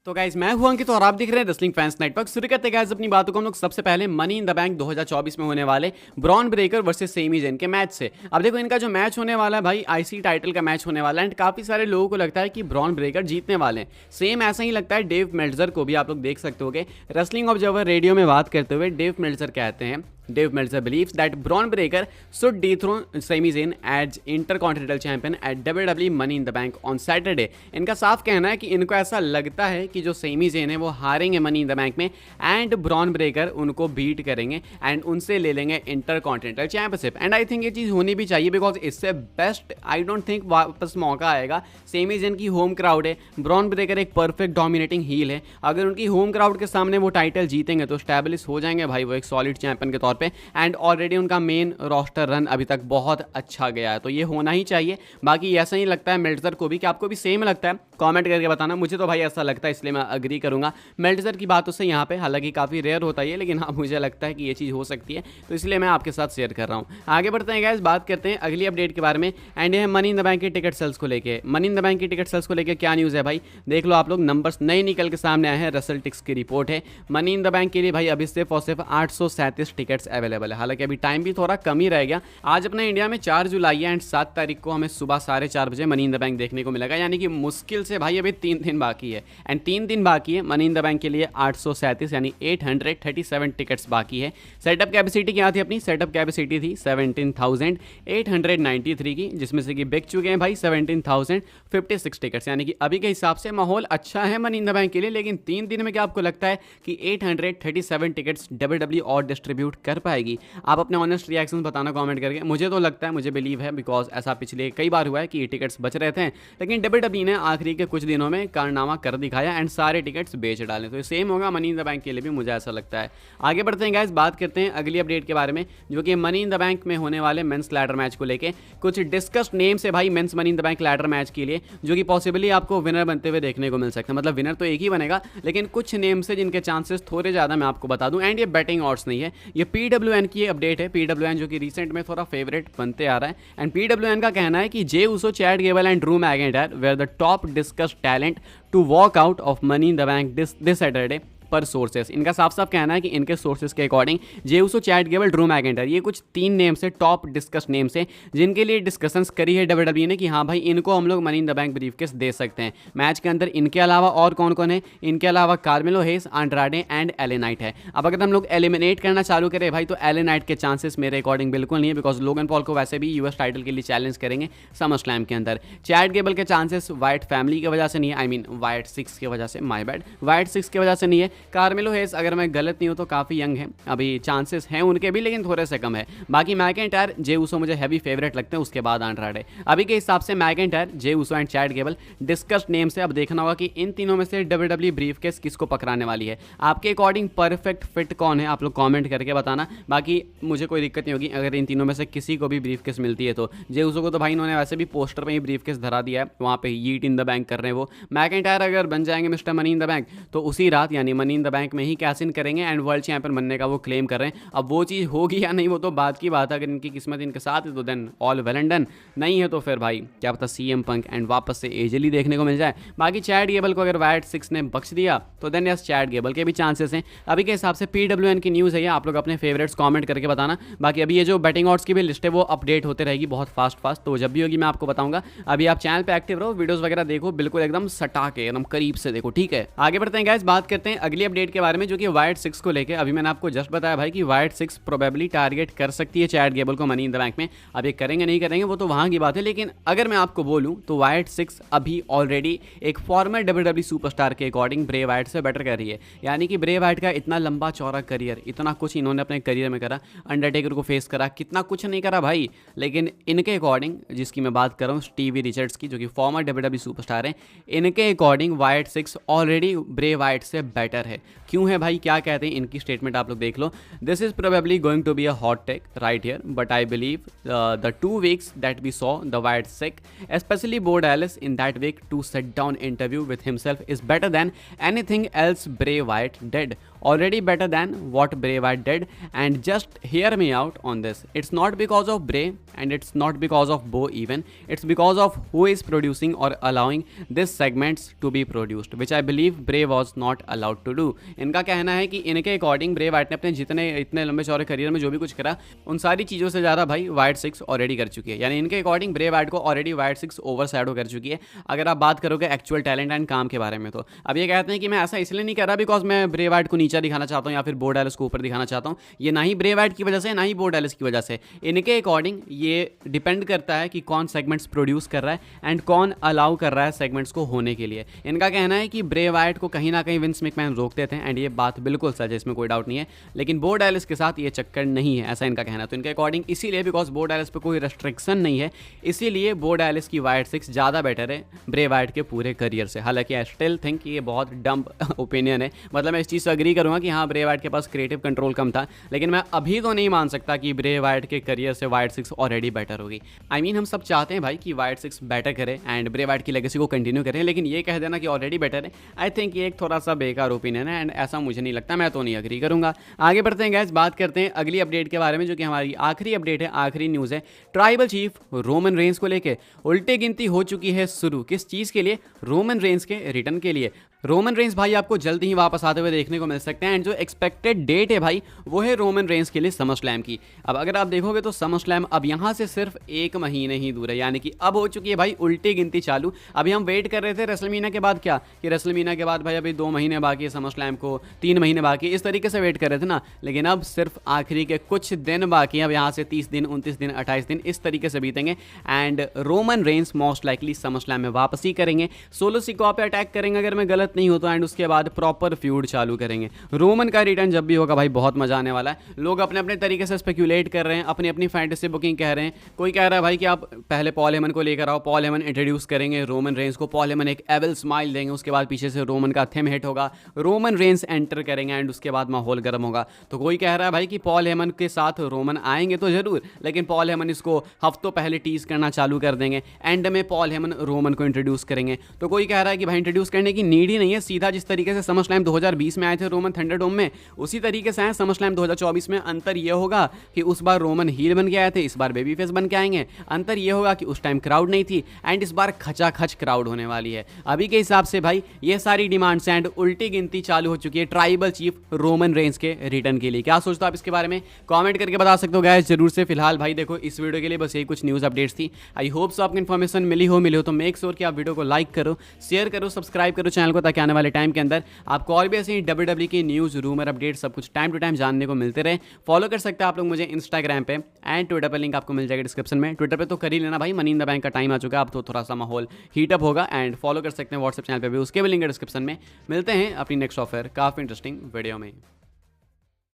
तो गाइज मैं हूं अंकित और आप देख रहे हैं रेसलिंग फैंस नेटवर्क। शुरू करते हैं गाइज अपनी बातों को हम लोग सबसे पहले मनी इन द बैंक 2024 में होने वाले Bron Breakker versus Sami Zayn के मैच से। अब देखो इनका जो मैच होने वाला है भाई आईसी टाइटल का मैच होने वाला है एंड काफी सारे लोगों को लगता है कि ब्रॉन ब्रेकर जीतने वाले हैं। सेम ऐसा ही लगता है डेव मेल्जर को भी। आप लोग देख सकते होगे रेसलिंग ऑब्जर्वर रेडियो में बात करते हुए डेव मेल्जर कहते हैं Dave Meltzer believes that Braun Breaker should dethrone Sami Zayn as Intercontinental Champion at WWE Money in the Bank on Saturday। इनका साफ कहना है कि इनको ऐसा लगता है कि जो सेमी जेन है वो हारेंगे मनी इन द बैंक में एंड ब्रॉन ब्रेकर उनको बीट करेंगे एंड उनसे ले लेंगे intercontinental championship. And I think ये चीज़ होनी भी चाहिए बिकॉज इससे बेस्ट आई डोंट थिंक वापस मौका आएगा। सेमी जेन की होम क्राउड है, ब्रॉन ब्रेकर एक परफेक्ट डोमिनेटिंग हील है। अगर उनकी होम क्राउड के सामने वो टाइटल जीतेंगे तो स्टैब्लिश हो जाएंगे भाई वो एक सॉलिड चैंपियन के तौर पे। एंड ऑलरेडी उनका मेन रोस्टर रन अभी तक बहुत अच्छा गया है तो ये होना ही चाहिए। बाकी ऐसा ही लगता है मेल्टजर को भी, कि आपको भी सेम लगता है कमेंट करके बताना। मुझे तो भाई ऐसा लगता है इसलिए मैं अग्री करूंगा मेल्टजर की बातों से यहाँ पे। हालांकि काफ़ी रेयर होता है लेकिन हाँ मुझे लगता है कि ये चीज़ हो सकती है तो इसलिए मैं आपके साथ शेयर कर रहा हूँ। आगे बढ़ते हैं गाइस, बात करते हैं अगली अपडेट के बारे में एंड ये है मनी इन द बैंक की टिकट सेल्स को लेकर। मनी इन द बैंक की टिकट सेल्स को लेकर क्या न्यूज़ है भाई देख लो आप लोग। नंबर्स नए निकल के सामने आए हैं, रसल टिक्स की रिपोर्ट है। मनी इन द बैंक के लिए भाई अभी सिर्फ और सिर्फ 837 टिकट्स अवेलेबल है। हालांकि अभी टाइम भी थोड़ा कम ही रह गया। आज अपने इंडिया में 4 जुलाई है एंड 7 तारीख को हमें सुबह 4:30 बजे मनी इन द बैंक देखने को मिलेगा। यानी कि मुश्किल से भाई अभी 3 दिन बाकी है एंड 3 दिन बाकी है मनी इन द बैंक के लिए। 837 यानी 837 टिकट्स बाकी है। सेटअप कैपेसिटी क्या थी अपनी? सेटअप कैपेसिटी थी 17,893 की, जिसमें से कि बिक चुके हैं भाई 17,056 टिकट्स। यानी कि अभी के हिसाब से माहौल अच्छा है मनी इन द बैंक के लिए। लेकिन 3 दिन में क्या आपको लगता है कि 837 टिकट्स WWE और डिस्ट्रीब्यूट कर पाएगी? आप अपने ऑनेस्ट रिएक्शंस बताना कमेंट करके। मुझे तो लगता है, मुझे बिलीव है बिकॉज ऐसा पिछले कई बार हुआ है कि ये टिकट्स बच रहे थे लेकिन WWE ने आखिरी के कुछ दिनों में कारनामा कर दिखाया एंड सारे टिकट्स बेच डाले। तो सेम होगा मनी इन द बैंक के लिए भी, मुझे ऐसा लगता है। आगे बढ़ते हैं गाइस, बात करते हैं अगली अपडेट के बारे में जो कि मनी इन द बैंक में होने वाले मेंस लैडर मैच को लेके। कुछ डिस्कस्ड नेम्स है भाई men's money in the bank ladder match के लिए जो कि पॉसिबली आपको विनर बनते हुए देखने को मिल सकता है। मतलब विनर तो एक ही बनेगा लेकिन कुछ नेम्स है जिनके चांसेस थोड़े ज़्यादा मैं आपको बता दूं। एंड ये बैटिंग ऑड्स नहीं है, ये PWN की अपडेट है। PWN जो कि रिसेंट में थोड़ा फेवरेट बनते आ रहा है एंड PWN का कहना है कि Jey Uso, Chad Gable and Drew McIntyre were the top discussed talent to walk out of money in the bank this Saturday पर सोर्सेस। इनका साफ साफ कहना है कि इनके सोर्सेस के according Jey Uso, Chad Gable, Drew McIntyre ये कुछ 3 नेम्स है, टॉप डिस्कस नेम्स है जिनके लिए डिस्कशंस करी है WWE ने कि हाँ भाई इनको हम लोग money in the bank briefcase दे सकते हैं मैच के अंदर। इनके अलावा और कौन कौन है? इनके अलावा कार्मेलो हेस, आंड्राडे एंड एले नाइट है। अब अगर हम लोग एलिमिनेट करना चालू करें भाई तो एले नाइट के चांसेस मेरे अकॉर्डिंग बिल्कुल नहीं है बिकॉज लोगन पॉल को वैसे भी US टाइटल के लिए चैलेंज करेंगे समर स्लैम के अंदर। चैट गेबल के चांसेस वाइट फैमिली की वजह से नहीं है, आई मीन वाइट 6 की वजह से, माई बैड, वाइट 6 की वजह से नहीं है। कार्मेलो हेस अगर मैं गलत नहीं हूं तो काफ़ी यंग है, अभी चांसेस हैं उनके भी लेकिन थोड़े से कम है। बाकी मैकिंटायर, जे उसो मुझे हैवी फेवरेट लगते हैं, उसके बाद आंड्राडे। अभी के हिसाब से McIntyre, J Uso and Chad Gable discussed name से। अब देखना होगा कि इन तीनों में से WWE ब्रीफकेस किसको पकड़ाने वाली है। आपके अकॉर्डिंग परफेक्ट फिट कौन है? आप लोग कमेंट करके बताना। बाकी मुझे कोई दिक्कत नहीं होगी अगर इन तीनों में से किसी को भी ब्रीफकेस मिलती है तो। जे उसो को तो भाई इन्होंने वैसे भी पोस्टर में ही ब्रीफकेस धरा दिया है, वहाँ पे यीट इन द बैंक कर रहे हैं वो। मैकिंटायर अगर बन जाएंगे mister money in the bank तो उसी रात यानी मनी इन द बैंक में ही कैश इन करेंगे एंड वर्ल्ड चैंपियन बनने का वो क्लेम कर रहे हैं। अब वो चीज़ होगी या नहीं वो तो बात की बात है। अगर इनकी किस्मत इनके साथ है तो then all well and done, नहीं है तो फिर भाई क्या पता CM पंक एंड वापस से एजली देखने को मिल जाए। बाकी चैट गेबल को अगर वाइट 6 ने बख्श दिया तो देन यस चैट गेबल के भी चांसेस हैं। अभी के हिसाब से PWN की न्यूज़ है ये, आप लोग अपने फेवरेट्स कमेंट करके बताना। बाकी अभी ये जो बैटिंग ऑड्स की भी लिस्ट है वो अपडेट होते रहेगी बहुत फास्ट, तो जब भी होगी मैं आपको बताऊंगा। अभी आप चैनल पे एक्टिव रहो, वीडियोस वगैरह देखो, बिल्कुल एकदम सटा के एकदम करीब से देखो, ठीक है। आगे बढ़ते हैं गाइस, बात करते हैं अगली अपडेट के बारे में जो कि वाइट 6 को लेकर। अभी मैंने आपको जस्ट बताया भाई कि वाइट 6 प्रोबेबली टारगेट कर सकती है चैट गेबल को मनी इन द बैंक में। अब ये करेंगे नहीं करेंगे वो तो वहाँ की बात है, लेकिन अगर मैं आपको बोलूँ तो वाइट 6 अभी ऑलरेडी एक फॉर्मर WWE सुपरस्टार के अकॉर्डिंग ब्रे वाइट से बेटर कर रही है। यानी कि ब्रे वाइट का इतना लंबा चौड़ा करियर, इतना कुछ इन्होंने अपने करियर में करा, अंडरटेकर को फेस करा, कितना कुछ नहीं करा भाई। लेकिन इनके अकॉर्डिंग, जिसकी मैं बात कर रहा हूँ स्टीवी रिचर्ड्स की जो कि फॉर्मर WWE सुपरस्टार है, इनके according white 6 already Bray Wyatt से बेटर है। क्यों है भाई, क्या कहते हैं इनकी स्टेटमेंट आप लोग देख लो। This is probably going to be a hot take right here but I believe the 2 weeks that we saw the Wyatt sick, especially Bo Dallas in that week to sit down interview with himself is better than anything else Bray Wyatt did. already better than what Bray Wyatt did. And just hear me out on this. It's not because of Bray and it's not because of Bo even. It's because of who is producing or allowing this segments to be produced, which I believe Bray was not allowed to do. इनका कहना है कि इनके according Bray Wyatt ने अपने जितने इतने लंबे चौड़े करियर में जो भी कुछ करा उन सारी चीज़ों से ज़्यादा भाई वाइट 6 ऑलरेडी कर चुकी है। यानी इनके अकॉर्डिंग ब्रे वाइट को ऑलरेडी वाइट 6 ओवर शैडो कर चुकी है अगर आप बात करोगे एक्चुअल टैलेंट एंड काम के बारे में। तो अब ये कहते हैं कि मैं ऐसा इसलिए नहीं कर रहा बिकॉज मैं ब्रे वाइट को नीचा दिखाना चाहता हूँ या फिर बो डैलिस को ऊपर दिखाना चाहता हूँ। ये ना ही ब्रे वाइट की वजह से ना ही बो डैलिस की वजह से। इनके अकॉर्डिंग ये डिपेंड करता है कि कौन सेगमेंट्स प्रोड्यूस कर रहा है एंड कौन अलाउ कर रहा है सेगमेंट्स को होने के लिए। इनका कहना है कि ब्रे वाइट को कहीं ना कहीं विंस मैकमैन रोकते थे एंड ये बात बिल्कुल सच है, इसमें कोई डाउट नहीं है। लेकिन बो डैलिस के साथ ये चक्कर नहीं है, ऐसा इनका कहना है। तो इनके अकॉर्डिंग इसीलिए बिकॉज बो डैलिस पे कोई रेस्ट्रिक्शन नहीं है, इसीलिए बो डैलिस की वाइट 6 ज़्यादा बेटर है ब्रे वाइट के पूरे करियर से। हालांकि आई स्टिल थिंक ये बहुत डम्प ओपिनियन है, मतलब मैं इस चीज़ से अग्री करूँगा कि हाँ ब्रे वाइट के पास क्रिएटिव कंट्रोल कम था, लेकिन मैं अभी तो नहीं मान सकता कि ब्रे वाइट के करियर से वाइट 6 ऑलरेडी बेटर होगी। आई मीन हम सब चाहते हैं भाई कि वाइट 6 बेटर करे एंड ब्रे वाइट की लेगेसी को कंटिन्यू करें, लेकिन ये कह देना कि ऑलरेडी बेटर है, आई थिंक ये एक थोड़ा सा बेकार ओपिनियन है एंड ऐसा मुझे नहीं लगता, मैं तो नहीं अग्री करूंगा। आगे बढ़ते हैं गाइस, बात करते हैं अगली अपडेट के बारे में जो कि हमारी आखिरी अपडेट है, आखिरी न्यूज़ है। ट्राइबल चीफ रोमन रेंस को लेके उल्टे गिनती हो चुकी है शुरू। किस चीज़ के लिए? रोमन रेंस के रिटर्न के लिए। रोमन रेंस भाई आपको जल्दी ही वापस आते हुए देखने को मिल सकते हैं एंड जो एक्सपेक्टेड डेट है भाई वो है रोमन रेंस के लिए समर स्लैम की। अब अगर आप देखोगे तो समर स्लैम अब यहाँ से सिर्फ 1 महीने ही दूर है, यानी कि अब हो चुकी है भाई उल्टी गिनती चालू। अभी हम वेट कर रहे थे रेसलमीना के बाद क्या कि रेसलमीना के बाद भाई अभी 2 महीने बाकी है समर स्लैम को, 3 महीने बाकी, इस तरीके से वेट कर रहे थे ना। लेकिन अब सिर्फ आखिरी के कुछ दिन बाकी है, अब यहाँ से 30 दिन, 29 दिन, 28 दिन इस तरीके से बीतेंगे and Roman Reigns most likely SummerSlam में वापस ही करेंगे। सोलो सिकोआ पे अटैक करेंगे अगर मैं गलत नहीं होता एंड उसके बाद प्रॉपर फ्यूड चालू करेंगे। रोमन का रिटर्न जब भी होगा भाई बहुत मजा आने वाला है। लोग अपने अपने तरीके से स्पेक्यूलेट कर रहे हैं, अपनी अपनी फैंटेसी बुकिंग कह रहे हैं। कोई कह रहा है भाई कि आप पहले पॉल हेमन को लेकर आओ, पॉल हेमन इंट्रोड्यूस करेंगे रोमन रेंस को, पॉल हेमन एक एवल स्माइल देंगे, उसके बाद पीछे से रोमन का थीम हिट होगा, रोमन रेंस एंटर करेंगे एंड उसके बाद माहौल गर्म होगा। तो कोई कह रहा है भाई कि पॉल हेमन के साथ रोमन आएंगे तो जरूर, लेकिन पॉल हेमन इसको हफ्तों पहले टीज करना चालू कर देंगे, एंड में पॉल हेमन रोमन को इंट्रोड्यूस करेंगे। तो कोई कह रहा है कि भाई इंट्रोड्यूस करने की नीड ही नहीं है, सीधा जिस तरीके से समर स्लैम 2020 में आए थे रोमन थंडरडोम में, उसी तरीके से आए समर स्लैम 2024 में। अंतर यह होगा कि उस बार रोमन हील बन के आए थे, इस बार बेबी फेस बन के आएंगे। अंतर यह होगा कि उस टाइम क्राउड नहीं थी एंड इस बार खचाखच क्राउड होने वाली है। अभी के हिसाब से भाई ये सारी डिमांड्स एंड उल्टी गिनती चालू हो चुकी है ट्राइबल चीफ रोमन रेंस के रिटर्न के लिए। क्या सोचते हो आप इसके बारे में? कमेंट करके बता सकते हो गाइस जरूर से। फिलहाल भाई देखो इस वीडियो के लिए बस यही कुछ न्यूज़ अपडेट्स थी। आई होप सो आपको इन्फॉर्मेशन मिली हो तो मेक श्योर कि आप वीडियो को लाइक करो, शेयर करो, सब्सक्राइब करो चैनल को, ताकि आने वाले टाइम के अंदर आपको और भी ऐसे ही WWE की न्यूज़, रूमर, अपडेट सब कुछ टाइम टू टाइम जानने को मिलते रहे। फॉलो कर सकते हैं आप लोग मुझे इंस्टाग्राम पे एंड ट्विटर पर, लिंक आपको मिल जाएगा डिस्क्रिप्शन में। ट्विटर पे तो कर ही लेना भाई, मनी इन द बैंक का टाइम आ चुका है, अब तो थोड़ा सा माहौल हीटअप होगा। एंड फॉलो कर सकते हैं व्हाट्सएप चैनल पे भी, उसके भी लिंक है डिस्क्रिप्शन में। मिलते हैं अपनी नेक्स्ट ऑफर काफ़ी इंटरेस्टिंग वीडियो में।